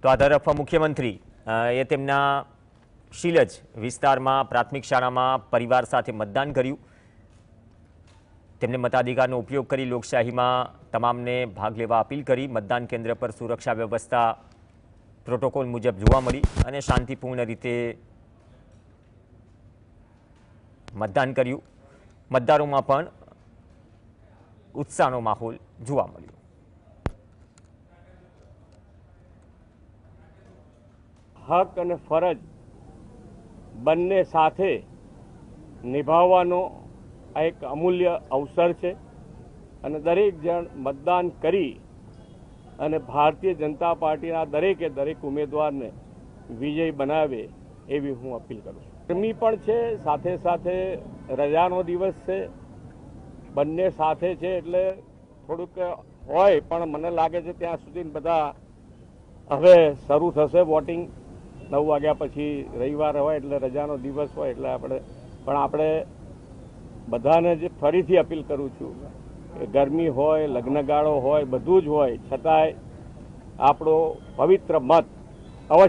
તો આ તરફ મુખ્યમંત્રી એ તેમના શીલજ વિસ્તારમાં પ્રાથમિક શાળામાં પરિવાર સાથે મતદાન કર્યું। તેમને મતાધિકારનો ઉપયોગ કરી લોકશાહીમાં તમામને ભાગ લેવા અપીલ કરી। મતદાન કેન્દ્ર પર સુરક્ષા વ્યવસ્થા પ્રોટોકોલ મુજબ જોવા મળી અને શાંતિપૂર્ણ રીતે મતદાન કર્યું। મતદારોમાં પણ ઉત્સાહનો માહોલ જોવા મળ્યો। હક અને ફરજ બંને સાથે નિભાવવાનો આ એક અમૂલ્ય અવસર છે અને દરેક જણ મતદાન કરી અને ભારતીય જનતા પાર્ટીના દરેકે દરેક ઉમેદવારને વિજય બનાવે એવી હું અપીલ કરું છું। ગરમી પણ છે, સાથે સાથે રજાનો દિવસ છે, બંને સાથે છે એટલે થોડુંક હોય, પણ મને લાગે છે ત્યાં સુધી બધા હવે શરૂ થશે વોટિંગ। 9 વાગ્યા પછી રવિવાર હોય એટલે રજાનો દિવસ હોય એટલે આપણે બધાને જ ફરીથી અપીલ કરું છું કે ગરમી હોય, લગ્નગાળો હોય, બધું જ હોય, છતાંય આપણો પવિત્ર મત અવશ્ય